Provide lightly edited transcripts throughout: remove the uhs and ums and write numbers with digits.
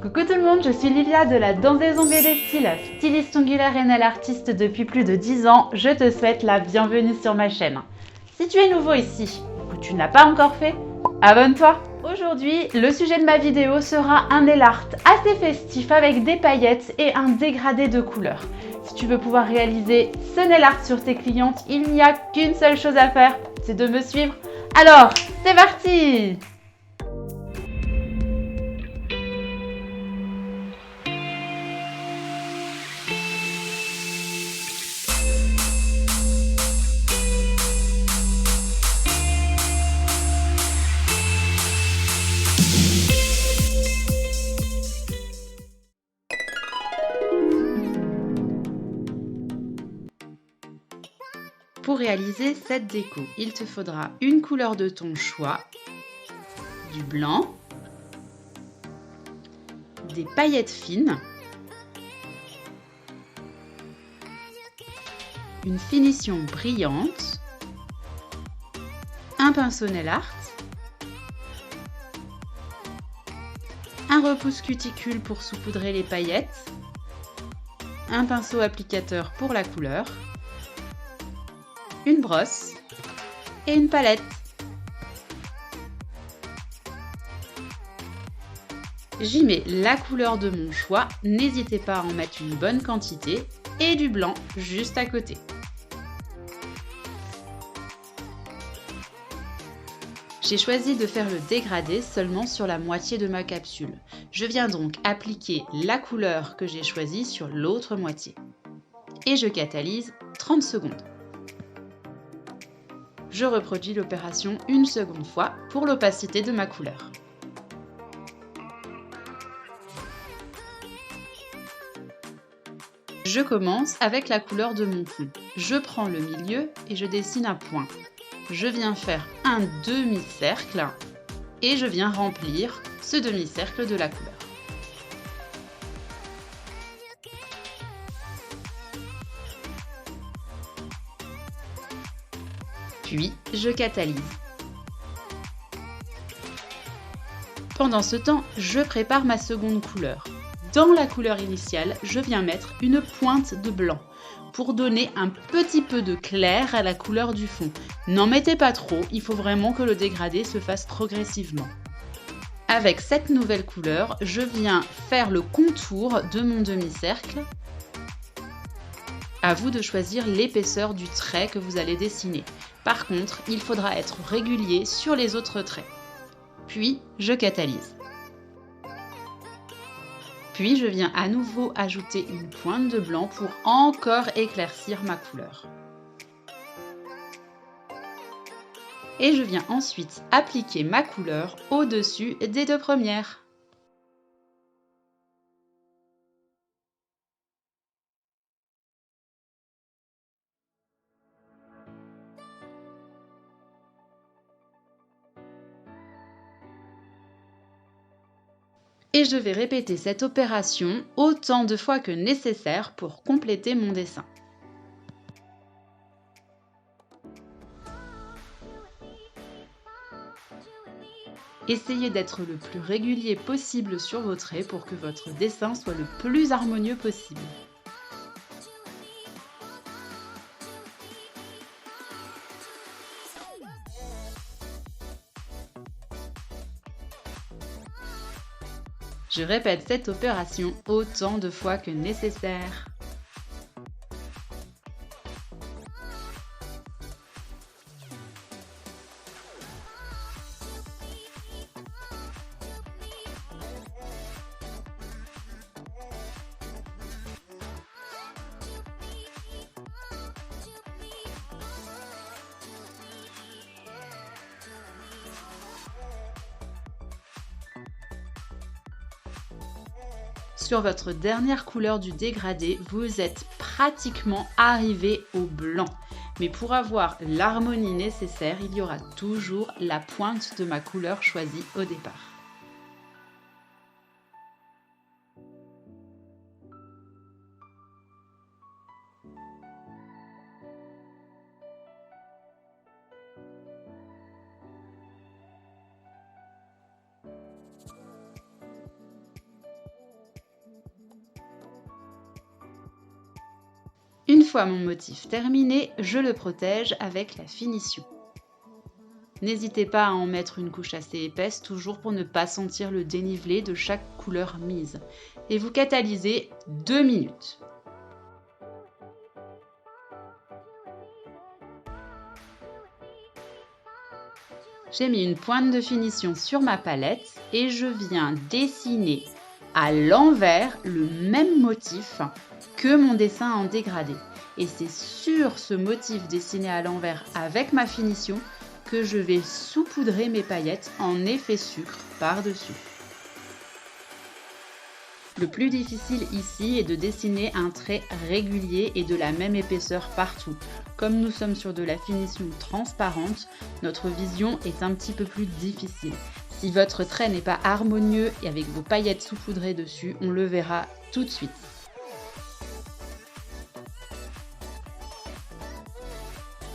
Coucou tout le monde, je suis Livia de la Danseuse Ongles des Styles, styliste ongulaire et nail artiste depuis plus de 10 ans. Je te souhaite la bienvenue sur ma chaîne. Si tu es nouveau ici ou que tu ne l'as pas encore fait, abonne-toi. Aujourd'hui, le sujet de ma vidéo sera un nail art assez festif avec des paillettes et un dégradé de couleurs. Si tu veux pouvoir réaliser ce nail art sur tes clientes, il n'y a qu'une seule chose à faire, c'est de me suivre. Alors, c'est parti! Pour réaliser cette déco, il te faudra une couleur de ton choix, du blanc, des paillettes fines, une finition brillante, un pinceau nail art, un repousse cuticule pour saupoudrer les paillettes, un pinceau applicateur pour la couleur, une brosse et une palette. J'y mets la couleur de mon choix, n'hésitez pas à en mettre une bonne quantité, et du blanc juste à côté. J'ai choisi de faire le dégradé seulement sur la moitié de ma capsule. Je viens donc appliquer la couleur que j'ai choisie sur l'autre moitié. Et je catalyse 30 secondes. Je reproduis l'opération une seconde fois pour l'opacité de ma couleur. Je commence avec la couleur de mon fond. Je prends le milieu et je dessine un point. Je viens faire un demi-cercle et je viens remplir ce demi-cercle de la couleur. Puis, je catalyse. Pendant ce temps, je prépare ma seconde couleur. Dans la couleur initiale, je viens mettre une pointe de blanc pour donner un petit peu de clair à la couleur du fond. N'en mettez pas trop, il faut vraiment que le dégradé se fasse progressivement. Avec cette nouvelle couleur, je viens faire le contour de mon demi-cercle. À vous de choisir l'épaisseur du trait que vous allez dessiner. Par contre, il faudra être régulier sur les autres traits. Puis, je catalyse. Puis, je viens à nouveau ajouter une pointe de blanc pour encore éclaircir ma couleur. Et je viens ensuite appliquer ma couleur au-dessus des deux premières. Et je vais répéter cette opération autant de fois que nécessaire pour compléter mon dessin. Essayez d'être le plus régulier possible sur vos traits pour que votre dessin soit le plus harmonieux possible. Je répète cette opération autant de fois que nécessaire. Sur votre dernière couleur du dégradé, vous êtes pratiquement arrivé au blanc. Mais pour avoir l'harmonie nécessaire, il y aura toujours la pointe de ma couleur choisie au départ. Une fois mon motif terminé, je le protège avec la finition. N'hésitez pas à en mettre une couche assez épaisse, toujours pour ne pas sentir le dénivelé de chaque couleur mise. Et vous catalysez 2 minutes. J'ai mis une pointe de finition sur ma palette et je viens dessiner à l'envers le même motif que mon dessin en dégradé. Et c'est sur ce motif dessiné à l'envers avec ma finition que je vais saupoudrer mes paillettes en effet sucre par-dessus. Le plus difficile ici est de dessiner un trait régulier et de la même épaisseur partout. Comme nous sommes sur de la finition transparente, notre vision est un petit peu plus difficile. Si votre trait n'est pas harmonieux et avec vos paillettes saupoudrées dessus, on le verra tout de suite.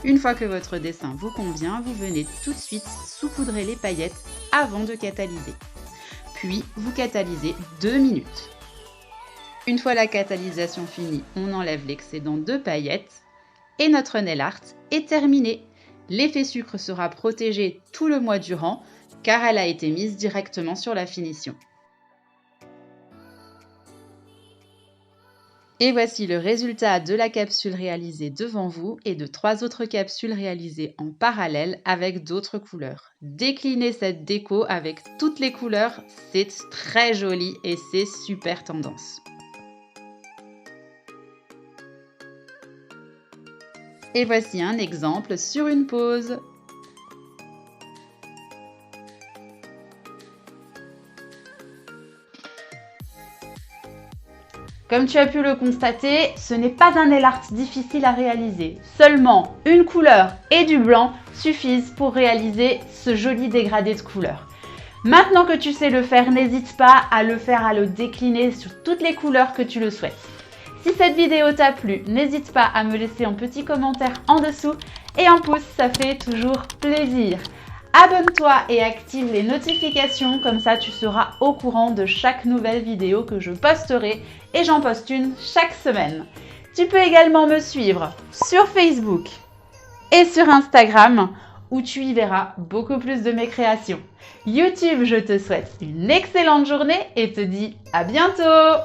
Une fois que votre dessin vous convient, vous venez tout de suite saupoudrer les paillettes avant de catalyser. Puis vous catalysez 2 minutes. Une fois la catalysation finie, on enlève l'excédent de paillettes et notre nail art est terminé. L'effet sucre sera protégé tout le mois durant car elle a été mise directement sur la finition. Et voici le résultat de la capsule réalisée devant vous et de 3 autres capsules réalisées en parallèle avec d'autres couleurs. Déclinez cette déco avec toutes les couleurs, c'est très joli et c'est super tendance. Et voici un exemple sur une pause. Comme tu as pu le constater, ce n'est pas un nail art difficile à réaliser. Seulement une couleur et du blanc suffisent pour réaliser ce joli dégradé de couleurs. Maintenant que tu sais le faire, n'hésite pas à le décliner sur toutes les couleurs que tu le souhaites. Si cette vidéo t'a plu, n'hésite pas à me laisser un petit commentaire en dessous et un pouce, ça fait toujours plaisir. Abonne-toi et active les notifications, comme ça tu seras au courant de chaque nouvelle vidéo que je posterai et j'en poste une chaque semaine. Tu peux également me suivre sur Facebook et sur Instagram où tu y verras beaucoup plus de mes créations. YouTube, je te souhaite une excellente journée et te dis à bientôt!